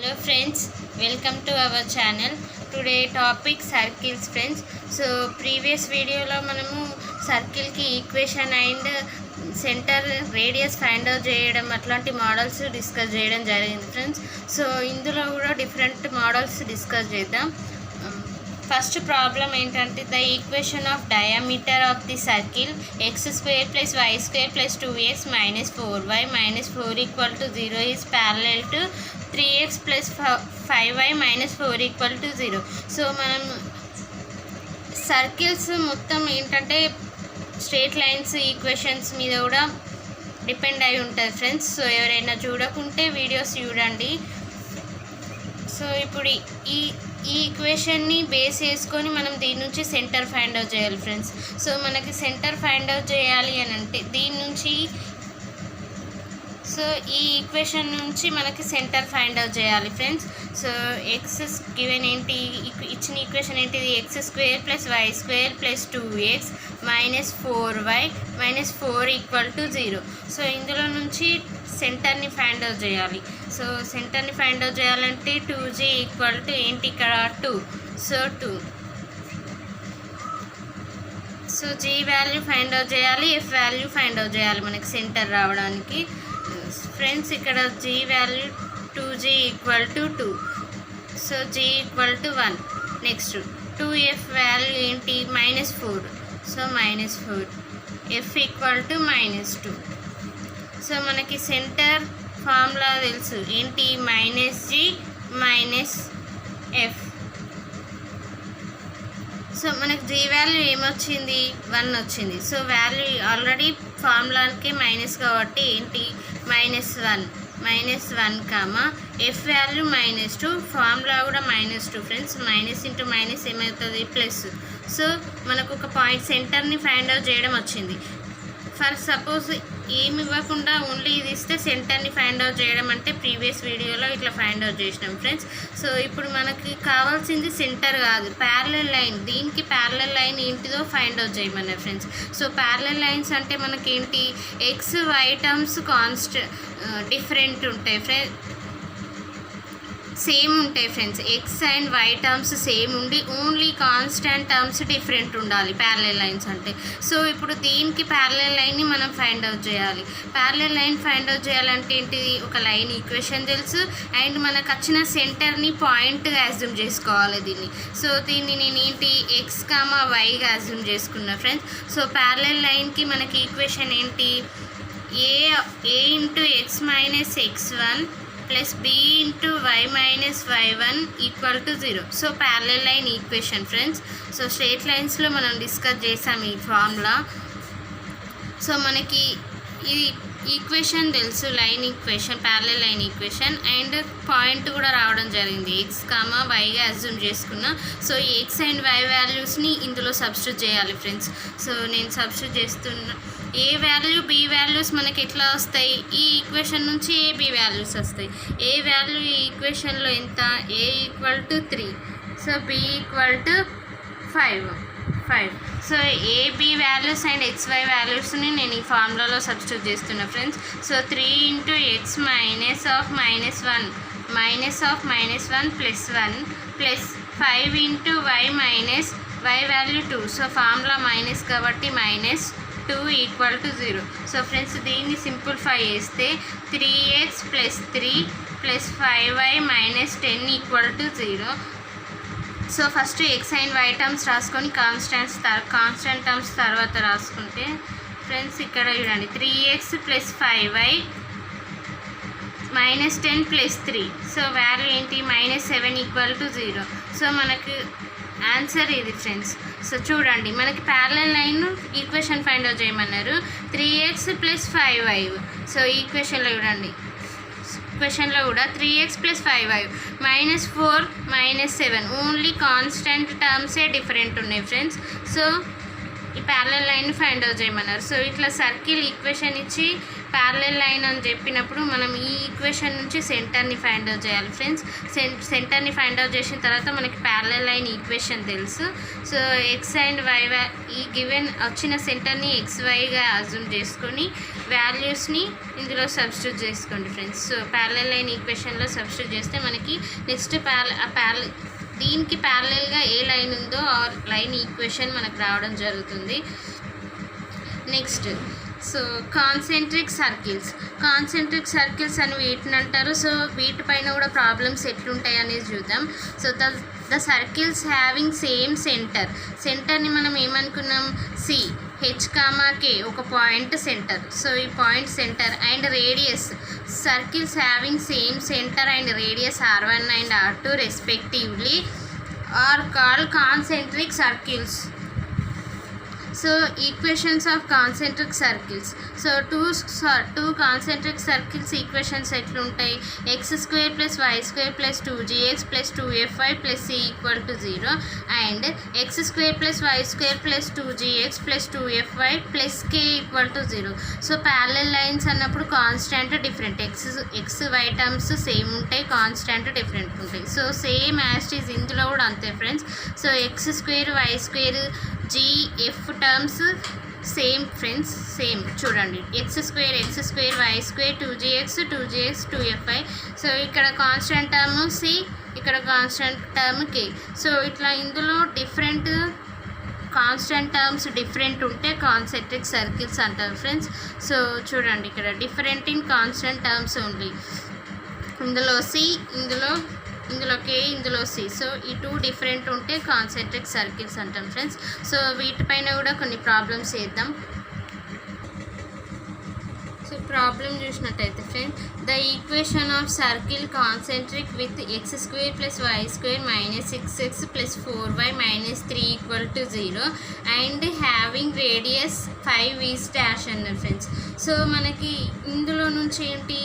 Hello friends, welcome to our channel. Today topic circles friends. So previous video lo manamu circle ki equation and center radius find out cheyadam atlanti models discuss cheyadam jarigindi friends. So indulo kuda different models discuss chedam. First problem ఏంటంటే the equation of diameter of the circle x square plus y square plus 2x minus 4y minus 4 equal to 0 is parallel to 3x plus 5y minus 4 equal to 0. So మనం circles మొత్తం ఏంటంటే straight lines equations మీద కూడా depend అయి ఉంటుంది friends. So ఎవరైనా చూడకుంటే videos చూడండి. సో ఇప్పుడు ఈ ఈక్వేషన్ని బేస్ చేసుకొని మనం దీని నుంచి సెంటర్ ఫైండ్ అవుట్ చేయాలి ఫ్రెండ్స్. సో మనకి సెంటర్ ఫైండ్ అవుట్ చేయాలి అని అంటే దీని నుంచి సో ఈ ఈక్వేషన్ నుంచి మనకి సెంటర్ ఫైండ్ అవుట్ చేయాలి ఫ్రెండ్స్. సో ఎక్స్ గివెన్ ఏంటి, ఇచ్చిన ఈక్వేషన్ ఏంటిది, x square plus y square plus 2x minus 4y minus 4 equal to 0. So ఇందులో నుంచి సెంటర్ని ఫైండ్ అవుట్ చేయాలి. సో సెంటర్ని ఫైండ్ అవుట్ చేయాలంటే 2g ఈక్వల్ టు ఏంటి ఇక్కడ 2. So 2. So g value find out చేయాలి, f వాల్యూ ఫైండ్ అవుట్ చేయాలి మనకి సెంటర్ రావడానికి ఫ్రెండ్స్. ఇక్కడ g value 2g equal to 2. So g equal to 1. Next 2f value ఏంటి -4. So -4. f equal to -2. So మనకి centre formula తెలుసు ఏంటి, -g -f. So మనకి g వాల్యూ ఏమొచ్చింది 1 వచ్చింది. సో వాల్యూ ఆల్రెడీ ఫార్ములాకి మైనస్ కాబట్టి ఏంటి -1 కామా f వాల్యూ -2, ఫార్ములా కూడా -2 ఫ్రెండ్స్. మైనస్ ఇంటూ మైనస్ ఏమవుతుంది ప్లస్. సో మనకు ఒక పాయింట్ సెంటర్ని ఫైండ్ అవుట్ చేయడం వచ్చింది. ఫర్ సపోజ్ ఏమి ఇవ్వకుండా ఓన్లీ ఇది ఇస్తే సెంటర్ని ఫైండ్ అవుట్ చేయడం అంటే ప్రీవియస్ వీడియోలో ఇట్లా ఫైండ్ అవుట్ చేసినాం ఫ్రెండ్స్. సో ఇప్పుడు మనకి కావాల్సింది సెంటర్ కాదు, ప్యారలల్ లైన్. దీనికి ప్యారలల్ లైన్ ఏంటిదో ఫైండ్ అవుట్ చేయమన్నారు ఫ్రెండ్స్. సో ప్యారలల్ లైన్స్ అంటే మనకి ఏంటి, ఎక్స్ వై టర్మ్స్ డిఫరెంట్ ఉంటాయి ఫ్రెండ్స్, సేమ్ ఉంటాయి friends. X and y terms same ఉండి ఓన్లీ కాన్స్టెంట్ టర్మ్స్ డిఫరెంట్ ఉండాలి ప్యారలల్ లైన్స్ అంటే. సో ఇప్పుడు దీనికి ప్యారలల్ లైన్ని మనం ఫైండ్ అవుట్ చేయాలి. ప్యారలల్ లైన్ ఫైండ్ అవుట్ చేయాలంటే ఏంటిది, ఒక లైన్ ఈక్వేషన్ తెలుసు అండ్ మనకు వచ్చిన సెంటర్ని పాయింట్గా అజ్యూమ్ చేసుకోవాలి దీన్ని. సో దీన్ని నేను ఏంటి ఎక్స్ కామా వైగా అజ్యూమ్ చేసుకున్నా ఫ్రెండ్స్. సో ప్యారలల్ లైన్కి మనకి ఈక్వేషన్ ఏంటి, a into x minus x1 plus b into y minus y1 equal to 0. So parallel line equation friends. So straight లైన్స్లో మనం డిస్కస్ చేసాం ఈ ఫార్ములా. సో మనకి ఈ ఈక్వేషన్ తెలుసు, line equation, parallel line equation and point కూడా రావడం జరిగింది, ఎక్స్ కామా వైగా అజ్యూమ్ చేసుకున్నా. సో ఈ ఎక్స్ అండ్ వై వాల్యూస్ని ఇందులో సబ్స్టిట్యూట్ చేయాలి ఫ్రెండ్స్. సో నేను సబ్స్టిట్యూట్ చేస్తున్నా. ఏ వాల్యూ బి వాల్యూస్ మనకి ఎట్లా వస్తాయి, ఈ ఈక్వేషన్ నుంచి ఏ బి వాల్యూస్ వస్తాయి. ఏ వాల్యూ ఈ ఈక్వేషన్లో ఎంత, a equal to 3. So b equal to 5. So a b values and x y వాల్యూస్ని నేను ఈ ఫార్ములాలో సబ్స్టిట్యూట్ చేస్తున్నా friends. So 3 into x minus of -1 plus 1 plus 5 into y minus y value 2. So formula minus కాబట్టి -2 ఈక్వల్ టు 0. సో ఫ్రెండ్స్ దీన్ని simplify చేస్తే 3x plus 3 plus 5y minus 10 equal to 0. So first x and y terms రాసుకొని constant terms తర్వాత రాసుకుంటే friends ఇక్కడ చూడండి 3x plus 5y minus 10 plus 3. So value ఏంటి -7 equal to 0. So మనకు answer ఇది ఫ్రెండ్స్. సో చూడండి మనకి parallel line equation find out చేయమన్నారు, 3x ప్లస్ 5y. సో ఈక్వేషన్లో చూడండి, ఈక్వేషన్లో కూడా 3x plus 5y -4 -7 only constant టర్మ్సే డిఫరెంట్ ఉన్నాయి ఫ్రెండ్స్. సో ఈ ప్యారలల్ లైన్ ఫైండ్ అవుట్ చేయమన్నారు. సో ఇట్లా సర్కిల్ ఈక్వేషన్ ఇచ్చి ప్యారలల్ లైన్ అని చెప్పినప్పుడు మనం ఈ ఈక్వేషన్ నుంచి సెంటర్ని ఫైండ్ అవుట్ చేయాలి ఫ్రెండ్స్. సెంటర్ని ఫైండ్ అవుట్ చేసిన తర్వాత మనకి ప్యారలల్ లైన్ ఈక్వేషన్ తెలుసు. సో ఎక్స్ అండ్ వై ఈ గివెన్ వచ్చిన సెంటర్ని XYగా అజ్యూమ్ చేసుకొని వాల్యూస్ని ఇందులో సబ్స్టిట్యూట్ చేసుకోండి ఫ్రెండ్స్. సో ప్యారలల్ లైన్ ఈక్వేషన్లో సబ్స్టిట్యూట్ చేస్తే మనకి నెక్స్ట్ దీనికి ప్యారలల్గా ఏ లైన్ ఉందో ఆ లైన్ ఈక్వేషన్ మనకు రావడం జరుగుతుంది. నెక్స్ట్ సో కాన్సెంట్రిక్ సర్కిల్స్ అని వీటిని అంటారు. సో వీటిపైన కూడా ప్రాబ్లమ్స్ ఎట్లుంటాయి అనేది చూద్దాం. So the circles having same సెంటర్ని మనం ఏమనుకున్నాం, H, K ఒక పాయింట్ సెంటర్. సో ఈ point centre and radius circles having same centre and radius R1 and R2 respectively are called concentric circles. So equations of concentric circles. So two concentric circles equations ఎట్లుంటాయి, x² + y² + 2gx + 2fy + c = 0 and x² + y² + 2gx + 2fy + k = 0. So parallel lines అన్నప్పుడు constant different, x y terms same ఉంటాయి, constant different ఉంటాయి. So same as it is ఇందులో కూడా అంతే friends. So x² y² gf terms same friends, same చూడండి, x² y² 2gx 2fy. So ఇక్కడ constant term c, ఇక్కడ constant term k. So ఇట్లా ఇందులో డిఫరెంట్ కాన్స్టెంట్ టర్మ్స్ డిఫరెంట్ ఉంటే కాన్సెంట్రిక్ సర్కిల్స్ అంటారు ఫ్రెండ్స్. సో చూడండి ఇక్కడ different in constant terms only, ఇందులో c, ఇందులో k, ఇందులో c. సో ఈ టూ డిఫరెంట్ ఉంటే కాన్సెంట్రిక్ సర్కిల్స్ అంటాం ఫ్రెండ్స్. సో వీటిపైన కూడా కొన్ని ప్రాబ్లమ్స్ చేద్దాం. సో ప్రాబ్లం చూసినట్టయితే friends, the equation of circle concentric with x² + y² - 6x + 4y - 3 = 0 and having radius 5 is dash అన్నారు ఫ్రెండ్స్. సో మనకి ఇందులో నుంచి ఏంటి,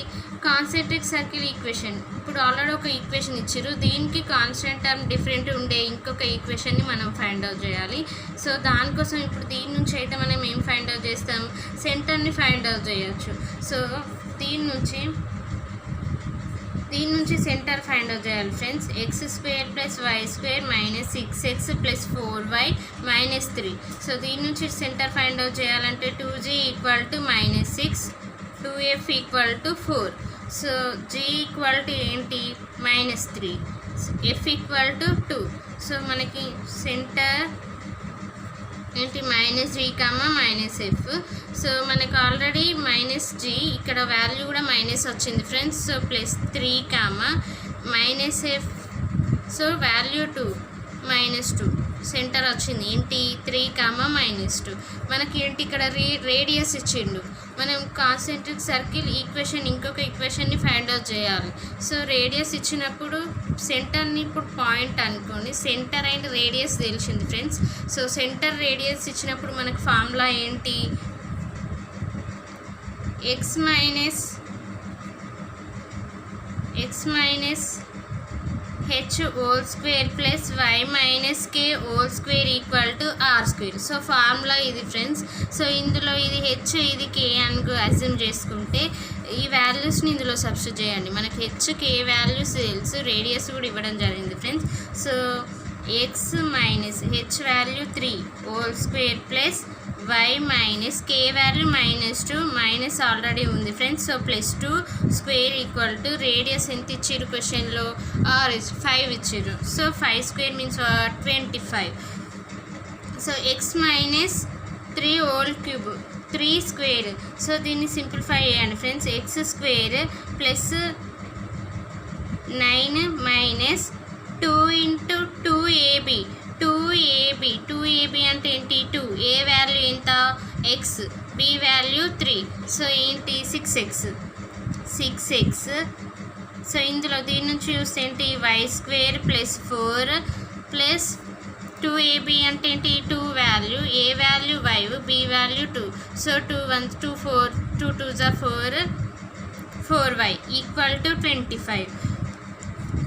కాన్సెంట్రిక్ సర్కిల్ ఈక్వేషన్. ఇప్పుడు ఆల్రెడీ ఒక ఈక్వేషన్ ఇచ్చారు, దీనికి కాన్స్టెంట్ టర్మ్ డిఫరెంట్ ఉండే ఇంకొక ఈక్వేషన్ని మనం ఫైండ్ అవుట్ చేయాలి. సో దానికోసం ఇప్పుడు దీని నుంచి అయితే మనం ఏం ఫైండ్ అవుట్ చేస్తాం, సెంటర్ని ఫైండ్ అవుట్ చేయొచ్చు. సో దీని నుంచి సెంటర్ ఫైండ్ అవుట్ చేయాలి friends. x² + y² - 6x + 4y - 3. So దీని నుంచి సెంటర్ ఫైండ్ అవుట్ చేయాలంటే 2g = -6, 2f = 4. సో g ఏంటి -3, f = 2. సో మనకి సెంటర్ ఏంటి -g, -f. సో మనకు ఆల్రెడీ -g ఇక్కడ వాల్యూ కూడా మైనస్ వచ్చింది friends. So +3, -f. So value 2, -2 centre వచ్చింది ఏంటి 3, -2. మనకి ఏంటి ఇక్కడ రేడియస్ ఇచ్చిండు, మనం కాన్సెంట్రిక్ సర్కిల్ ఈక్వేషన్ ఇంకొక ఈక్వేషన్ని ఫైండ్ అవుట్ చేయాలి. సో రేడియస్ ఇచ్చినప్పుడు సెంటర్ని ఇప్పుడు పాయింట్ అనుకోండి, సెంటర్ అండ్ రేడియస్ తెలిసింది ఫ్రెండ్స్. సో సెంటర్ రేడియస్ ఇచ్చినప్పుడు మనకు ఫార్ములా ఏంటి, x - h² + y - k² = r². So formula ఇది ఫ్రెండ్స్. సో ఇందులో ఇది h, ఇది k అని అజ్యూమ్ చేసుకుంటే ఈ వాల్యూస్ని ఇందులో సబ్స్టిట్యూట్ చేయండి. మనకి h, k వాల్యూస్ తెలుసు, రేడియస్ కూడా ఇవ్వడం జరిగింది friends. So x - h value 3² + y - k value -2, minus already ఉంది ఫ్రెండ్స్. సో +2² = రేడియస్ ఎంత ఇచ్చారు క్వశ్చన్లో, 5 ఇచ్చారు. So 5² means 25. So x - 3³ 3². So దీన్ని సింప్లిఫై చేయండి ఫ్రెండ్స్. x² + 9 - 2 × 2ab 2ab అంటే ఏంటి 2, ఏ వాల్యూ ఎంత x, b వాల్యూ 3. సో ఏంటి 6x. సో ఇందులో దీని నుంచి చూస్తే ఏంటి y² + 4 + 2ab అంటే ఏంటి 2 value, a value y, b value 2. So 2 1 2 4, 2 2 4, 4y = 25.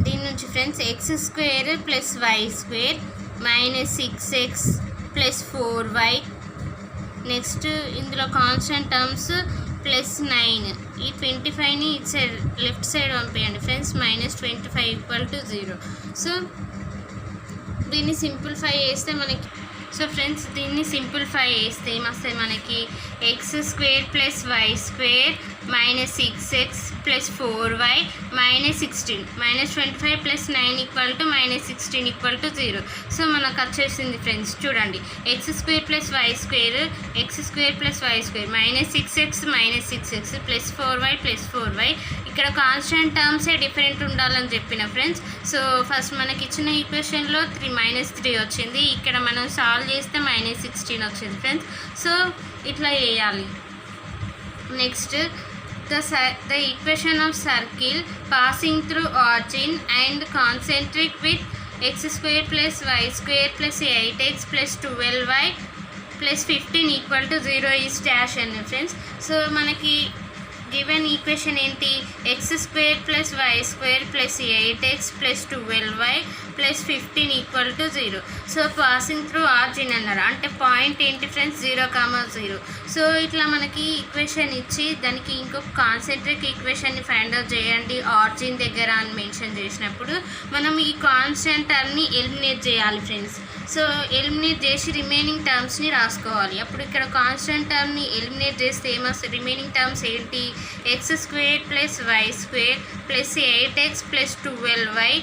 దీని నుంచి friends x² + y² - 6x + 4y. Next ఇందులో కాన్స్టెంట్ టర్మ్స్ +9, ఈ 25ని ఇటు సైడ్ లెఫ్ట్ సైడ్ పంపించండి ఫ్రెండ్స్. -25 = 0. సో దీన్ని సింప్లిఫై చేస్తే మనకి సో ఫ్రెండ్స్ దీన్ని సింప్లిఫై చేస్తే ఏమొస్తాయి మనకి x square plus y square minus 6x plus 4y minus 16 minus 25 plus 9 equal to minus 16 equal to 0. So మనకు వచ్చేసింది ఫ్రెండ్స్ చూడండి x square plus y square minus 6x plus 4y plus 4y. ఇక్కడ constant టర్మ్సే different ఉండాలని చెప్పిన friends. So first మనకి ఇచ్చిన ఈక్వేషన్లో -3 వచ్చింది, ఇక్కడ మనం సాల్వ్ చేస్తే -16 వచ్చింది ఫ్రెండ్స్. సో ఇట్లా చేయాలి. Next the equation of circle passing through origin and concentric with x square plus y square plus 8x plus 12y plus 15 equal to 0 is dash అని ఫ్రెండ్స్. సో మనకి గివెన్ ఈక్వేషన్ ఏంటి x square plus y square plus 8x plus 12y plus 15 equal to 0. So passing through origin అన్నారు అంటే point ఏంటి friends 0,0. So ఇట్లా మనకి equation ఇచ్చి దానికి ఇంకొక కాన్సెంట్రిక్ ఈక్వేషన్ని ఫైండ్ అవుట్ చేయండి ఆర్జిన్ దగ్గర అని మెన్షన్ చేసినప్పుడు మనం ఈ కాన్స్టెంట్ టర్మ్ని ఎలిమినేట్ చేయాలి ఫ్రెండ్స్. సో ఎలిమినేట్ చేసి రిమైనింగ్ టర్మ్స్ని రాసుకోవాలి. అప్పుడు ఇక్కడ కాన్స్టెంట్ టర్మ్ని ఎలిమినేట్ చేస్తే ఏమొస్తుంది రిమైనింగ్ టర్మ్స్ ఏంటి x square plus y square plus 8x plus 12y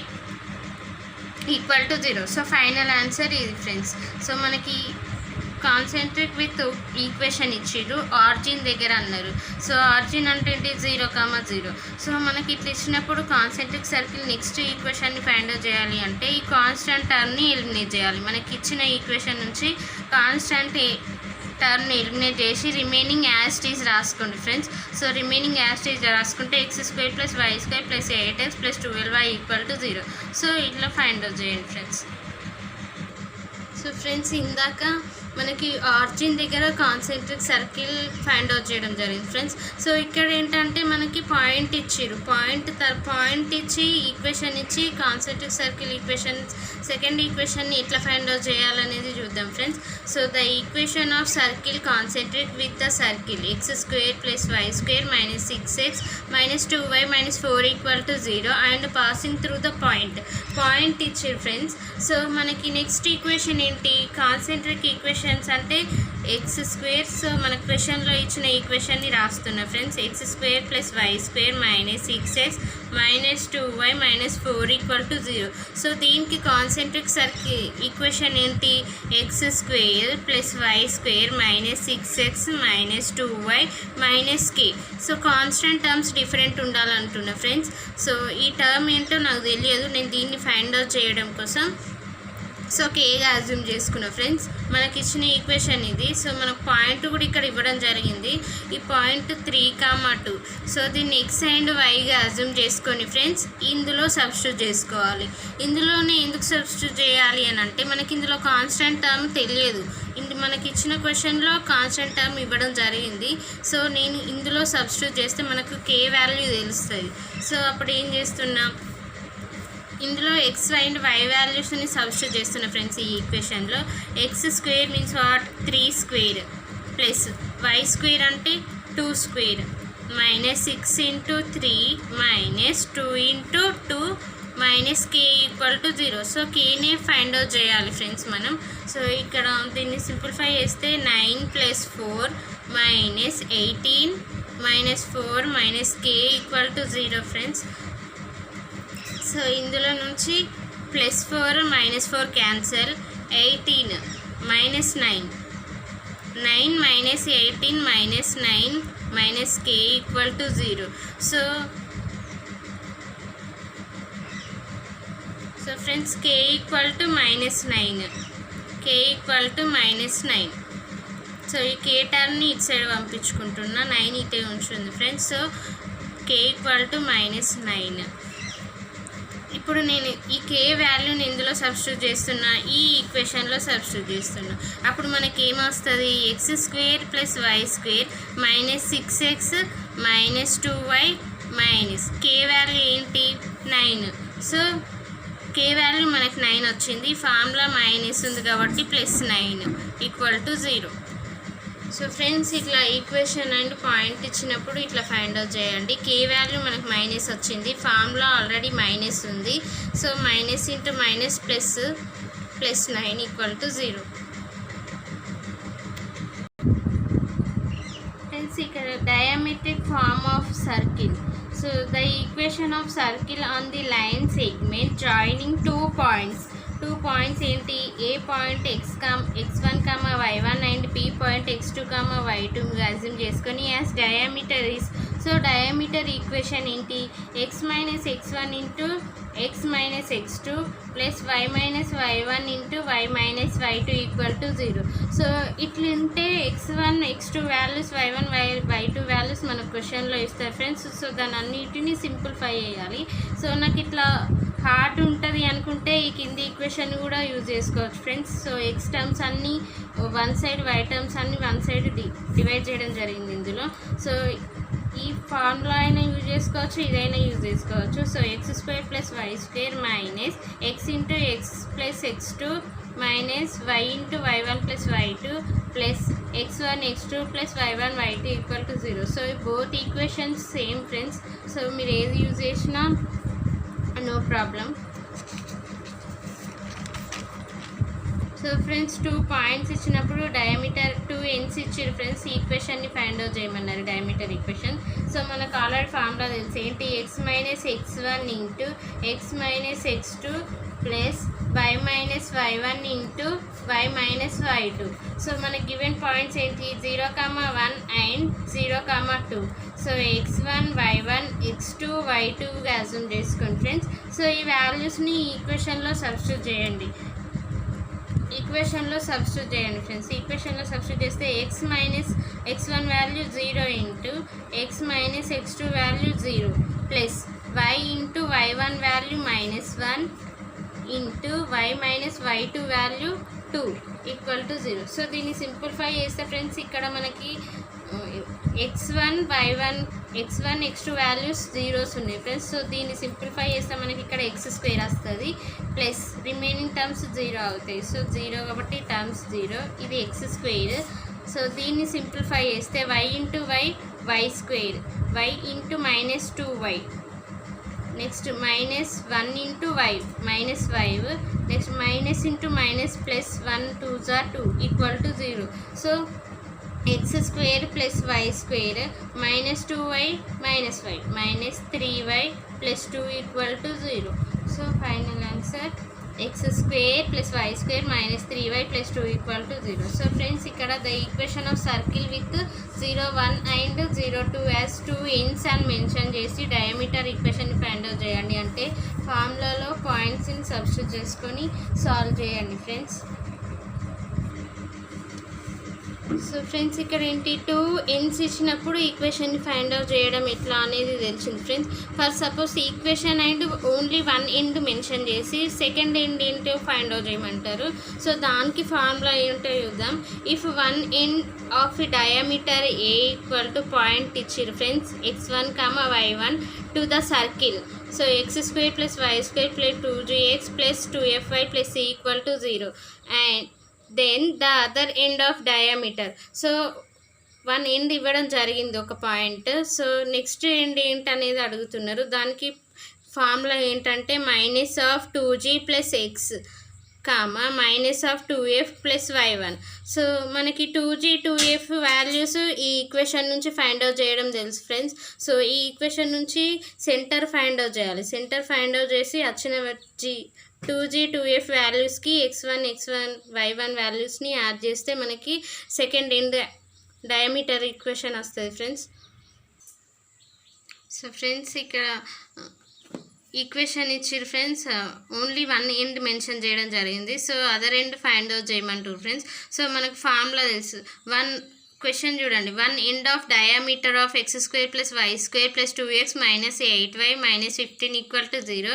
equal to 0. So final answer ఇది ఫ్రెండ్స్. సో మనకి కాన్సెంట్రిక్ విత్ ఈక్వేషన్ ఇచ్చిర్రు ఆర్జిన్ దగ్గర అన్నారు. సో ఆర్జిన్ అంటే ఏంటి 0,0. సో మనకి ఇట్లా ఇచ్చినప్పుడు కాన్సెంట్రిక్ సర్కిల్ నెక్స్ట్ ఈక్వేషన్ని ఫైండ్ అవుట్ చేయాలి అంటే ఈ కాన్స్టెంట్ టర్మ్ని ఎలిమినేట్ చేయాలి. మనకి ఇచ్చిన ఈక్వేషన్ నుంచి కాన్స్టెంట్ టర్మ్ని ఎలిమినేట్ చేసి రిమైనింగ్ యాజ్ టీజ్ రాసుకోండి friends. So remaining as it is రాసుకుంటే x square plus y square plus 8x plus 12y equal to 0. So ఇట్లా ఫైండ్ అవుట్ చేయండి ఫ్రెండ్స్. సో ఫ్రెండ్స్ ఇందాక మనకి ఆర్జిన్ దగ్గర కాన్సెంట్రిక్ సర్కిల్ ఫైండ్ అవుట్ చేయడం జరిగింది ఫ్రెండ్స్. సో ఇక్కడ ఏంటంటే మనకి పాయింట్ ఇచ్చిర్రు, పాయింట్ ఇచ్చి ఈక్వేషన్ ఇచ్చి కాన్సెంట్రిక్ సర్కిల్ ఈక్వేషన్ సెకండ్ ఈక్వేషన్ని ఎట్లా ఫైండ్ అవుట్ చేయాలనేది చూద్దాం friends. So the equation of circle concentric with the circle x square plus y square minus 6x minus 2y minus 4 equal to 0 and passing through the point ఇచ్చిర్రు friends. So మనకి next equation ఏంటి concentric equations అంటే x square. So మన క్వశ్చన్లో ఇచ్చిన ఈక్వేషన్ని రాస్తున్నా friends x square plus y square minus 6x minus 2y minus 4 equal to 0. So దీనికి కాన్సెంట్రిక్ సర్కిల్ ఈక్వేషన్ ఏంటి x square plus y square minus 6x minus 2y minus k. So constant terms different ఉండాలంటున్నా friends. So ఈ term ఏంటో నాకు తెలియదు, నేను దీన్ని find out చేయడం కోసం సో కేగా అజ్యూమ్ చేసుకున్నా ఫ్రెండ్స్. మనకి ఇచ్చిన ఈక్వేషన్ ఇది. సో మనకు పాయింట్ కూడా ఇక్కడ ఇవ్వడం జరిగింది, ఈ పాయింట్ 3,2. సో దీన్ని ఎక్స్ అండ్ వైగా అజ్యూమ్ చేసుకొని ఫ్రెండ్స్ ఇందులో సబ్స్టిట్యూట్ చేసుకోవాలి. ఇందులోనే ఎందుకు సబ్స్టిట్యూట్ చేయాలి అని అంటే మనకి ఇందులో కాన్స్టెంట్ టర్మ్ తెలియదు, మనకి ఇచ్చిన క్వశ్చన్లో కాన్స్టెంట్ టర్మ్ ఇవ్వడం జరిగింది. సో నేను ఇందులో సబ్స్టిట్యూట్ చేస్తే మనకు కే వాల్యూ తెలుస్తుంది. సో అప్పుడు ఏం చేస్తున్నా ఇందులో ఎక్స్ అండ్ వై వాల్యూస్ని సబ్స్టిట్యూట్ చేస్తున్నా ఫ్రెండ్స్. ఈ ఈక్వేషన్లో x square means what 3 square plus y square అంటే 2 square minus 6 into 3 minus 2 into 2 minus k equal to 0. So కేనే ఫైండ్ అవుట్ చేయాలి ఫ్రెండ్స్ మనం. సో ఇక్కడ దీన్ని సింప్లిఫై చేస్తే 9 plus 4 minus 18 minus 4 minus k equal to 0 friends. So ఇందులో నుంచి +4 -4 cancel 18 minus 9 minus 18 minus 9 minus k equal to 0. So friends k equal to -9 so ఈ k టర్మ్ని ఇటు సైడ్ పంపించుకుంటున్నా, 9 ఇటే ఉంచుంది friends. So k equal to -9. ఇప్పుడు నేను ఈ k వాల్యూని ఇందులో సబ్స్టిట్యూట్ చేస్తున్నా, ఈ ఈక్వేషన్లో సబ్స్టిట్యూట్ చేస్తున్నా. అప్పుడు మనకి ఏమొస్తుంది x square plus y square minus 6x minus 2y minus k value ఏంటి 9. సో k వాల్యూ మనకి 9 వచ్చింది, ఫార్ములా మైనస్ ఉంది కాబట్టి +9 ఈక్వల్ టు 0. సో ఫ్రెండ్స్ ఇట్లా ఈక్వేషన్ అండ్ పాయింట్ ఇచ్చినప్పుడు ఇట్లా ఫైండ్ అవుట్ చేయండి. k వాల్యూ మనకు మైనస్ వచ్చింది, ఫార్ములా ఆల్రెడీ మైనస్ ఉంది. So minus into minus plus +9 equal to 0. diametric form of circle. So the equation of circle on the line segment joining 2 points. 2 points ఏంటి, a point x1 y1 and b point x2 y2 assume చేసుకొని as diameter is. So diameter equation ఏంటి, x minus x1 into x minus x2 plus y minus y1 into y minus y2 equal to 0. So ఇట్లుంటే x1 x2 values y1 y2 values మన క్వశ్చన్లో ఇస్తారు friends. So దాని అన్నిటిని simplify చేయాలి. So నాకు ఇట్లా హార్డ్ ఉంటుంది అనుకుంటే ఈ కింది ఈక్వేషన్ కూడా యూజ్ చేసుకోవచ్చు ఫ్రెండ్స్. సో ఎక్స్ టర్మ్స్ అన్నీ వన్ సైడ్, వై టర్మ్స్ అన్నీ వన్ సైడ్ డివైడ్ చేయడం జరిగింది ఇందులో. సో ఈ ఫార్ములా అయినా యూజ్ చేసుకోవచ్చు, ఇదైనా యూజ్ చేసుకోవచ్చు. So x square plus y square minus x into x plus x2 minus y into y1 plus y2 plus x1 x2 plus y1 y2 equal to 0. So both equations same friends. So మీరు ఏది use చేసినా no problem. So friends 2 points ఇచ్చినప్పుడు diameter 2 ends ఇచ్చారు friends. ఈక్వేషన్ని find out చేయమన్నారు diameter equation. So మనకు already formula తెలుసు ఏంటి, x minus x1 into x minus x2 plus y minus y1 into y minus y2. So మనకి given points ఏంటి, 0,1 and 0,2. So x1 y1 x2 y2 assume చేసుకోండి friends. So ఈ వాల్యూస్ని ఈక్వేషన్లో substitute చేయండి friends. ఈక్వేషన్లో substitute చేస్తే X minus x1 value 0 into x minus x2 value 0 plus y into y1 value -1 into y minus y2 value 2 equal to 0. So దీన్ని simplify చేస్తే friends ఇక్కడ మనకి x1 x2 values zeros ఉన్నాయి friends. So దీన్ని simplify చేస్తే మనకి ఇక్కడ x square వస్తుంది ప్లస్ రిమైనింగ్ టర్మ్స్ 0 అవుతాయి. సో 0 కాబట్టి టర్మ్స్ 0, ఇది ఎక్స్ స్క్వేర్. సో దీన్ని సింప్లిఫై చేస్తే y into y square, y into -2y, next -1 into y -5, next minus into minus plus 1 2 2 equal to 0. So x square plus y square -2y -y -3y plus 2 equal to 0. So final answer x square plus y square -3y plus 2 equal to 0. So friends ఇక్కడ the equation of circle with 0 1 and 0 2 as 2 ends అని mention చేసి diameter equation find out చేయండి అంటే ఫార్ములాలో పాయింట్స్ని substitute చేసుకొని solve చేయండి friends. So friends ఇక్కడ ఏంటి, 2 ends ఇచ్చినప్పుడు ఈక్వేషన్ని ఫైండ్ అవుట్ చేయడం ఎట్లా అనేది తెలిసింది friends. For suppose equation and only 1 end mention చేసి సెకండ్ ఎండ్ ఏంటో ఫైండ్ అవుట్ చేయమంటారు. సో దానికి ఫార్ములా ఏంటో చూద్దాం. If 1 end of diameter a equal to point ఇచ్చిర్రు friends x1, y1 to the circle. So x square plus y square plus 2gx plus 2fy plus c equal to 0 and then the other end of diameter. So 1 end ఇవ్వడం జరిగింది ఒక point. So next end ఏంటనేది అడుగుతున్నారు. దానికి formula ఏంటంటే -2g plus X -2f plus y1. So మనకి 2g 2f values ఈ equation నుంచి ఫైండ్ అవుట్ చేయడం తెలుసు ఫ్రెండ్స్. సో ఈ ఈక్వేషన్ నుంచి సెంటర్ ఫైండ్ అవుట్ చేయాలి. సెంటర్ ఫైండ్ అవుట్ చేసి వచ్చిన 2g 2f వాల్యూస్కి x1 y1 వాల్యూస్ని యాడ్ చేస్తే మనకి సెకండ్ ఎండ్ డయామీటర్ ఈక్వేషన్ వస్తుంది ఫ్రెండ్స్. సో ఫ్రెండ్స్ ఇక్కడ ఈక్వేషన్ ఇచ్చిర్రు ఫ్రెండ్స్, ఓన్లీ 1 end మెన్షన్ చేయడం జరిగింది. So other end find out చేయమంటారు ఫ్రెండ్స్. సో మనకు ఫార్ములా తెలుసు. క్వశ్చన్ చూడండి, 1 end of diameter of x square plus y square plus 2x -8y -15 equal to 0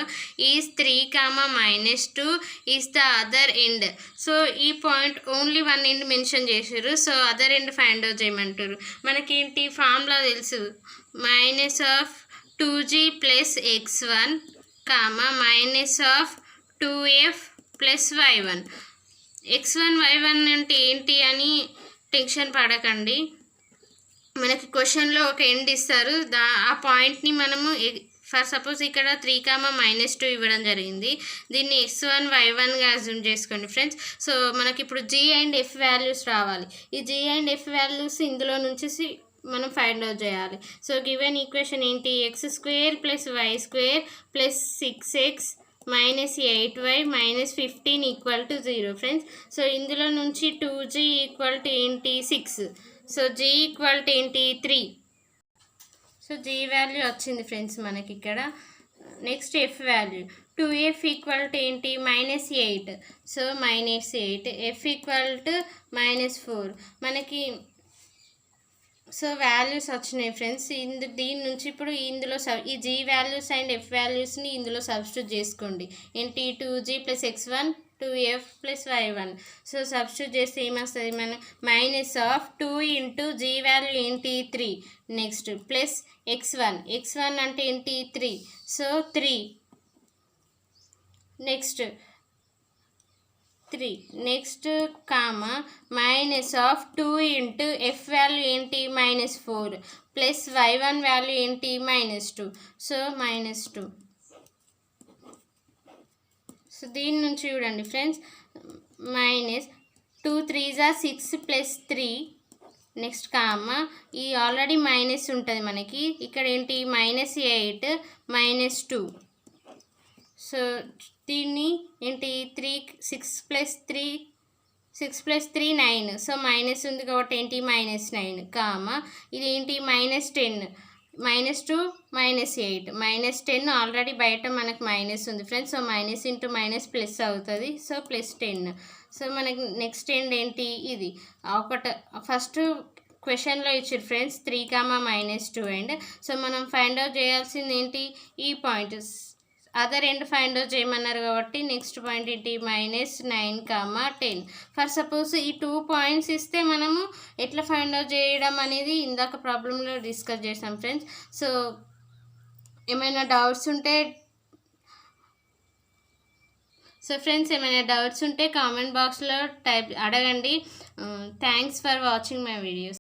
is 3, -2 is the other end. So ఈ point only 1 end mention చేసారు. So other end find out చేయమంటారు. మనకేంటి formula తెలుసు, -2g plus x1, -2f plus y1. x1 y1 అంటే ఏంటి అని tension పడకండి. మనకి క్వశ్చన్లో ఒక ఎండ్ ఇస్తారు, ఆ పాయింట్ని మనము ఫర్ సపోజ్ ఇక్కడ 3, -2 ఇవ్వడం జరిగింది. దీన్ని x1 y1గా అజ్యూమ్ చేసుకోండి ఫ్రెండ్స్. సో మనకి ఇప్పుడు g అండ్ f వాల్యూస్ రావాలి. ఈ g అండ్ f వాల్యూస్ ఇందులో నుంచి మనం ఫైండ్ అవుట్ చేయాలి. సో గివెన్ ఈక్వేషన్ ఏంటి, x² + y² + 6x - 8y - 15 = 0 friends. So ఇందులో నుంచి 2g = ఏంటి 6. సో g = ఏంటి 3. సో g వాల్యూ వచ్చింది ఫ్రెండ్స్ మనకి ఇక్కడ. నెక్స్ట్ f వాల్యూ 2f = ఏంటి -8. సో -8. f = -4 మనకి. సో వాల్యూస్ వచ్చినాయి ఫ్రెండ్స్. దీని నుంచి ఇప్పుడు ఇందులో ఈ g వాల్యూస్ అండ్ f వాల్యూస్ని ఇందులో సబ్స్టిట్యూట్ చేసుకోండి. ఏంటి 2g + x1 2f + y1. So substitute చేస్తే ఏమొస్తుంది, మన -2 × g వాల్యూ ఏంటి 3. నెక్స్ట్ ప్లస్ x1 అంటే ఏంటి 3. So 3. Next comma -2 × f value ఏంటి -4 ప్లస్ y1 వాల్యూ ఏంటి -2. సో -2. సో దీని నుంచి చూడండి friends, -2 3s are 6 + 3. Next comma ఈ ఆల్రెడీ మైనస్ ఉంటుంది మనకి, ఇక్కడ ఏంటి -8 -2. సో దీన్ని ఏంటి 6 + 3 9. సో మైనస్ ఉంది కాబట్టి ఏంటి -9 కామా ఇది ఏంటి -10 -2 -8 -10 ఆల్రెడీ బయట మనకు మైనస్ ఉంది ఫ్రెండ్స్. సో -× ప్లస్ అవుతుంది. సో +10. సో మనకి నెక్స్ట్ ఏంటి ఇది ఒకటి ఫస్ట్ క్వశ్చన్లో ఇచ్చారు ఫ్రెండ్స్ 3, -2 అండ్. సో మనం ఫైండ్ అవుట్ చేయాల్సింది ఏంటి ఈ point. Other end find out చేయమన్నారు కాబట్టి నెక్స్ట్ పాయింట్ ఏంటి -9, 10. ఫర్ సపోజ్ ఈ 2 పాయింట్స్ ఇస్తే మనము ఎట్లా ఫైండ్ అవుట్ చేయడం అనేది ఇందాక ప్రాబ్లంలో డిస్కస్ చేసాం ఫ్రెండ్స్. సో ఏమైనా డౌట్స్ ఉంటే కామెంట్ బాక్స్లో అడగండి. Thanks for watching my videos.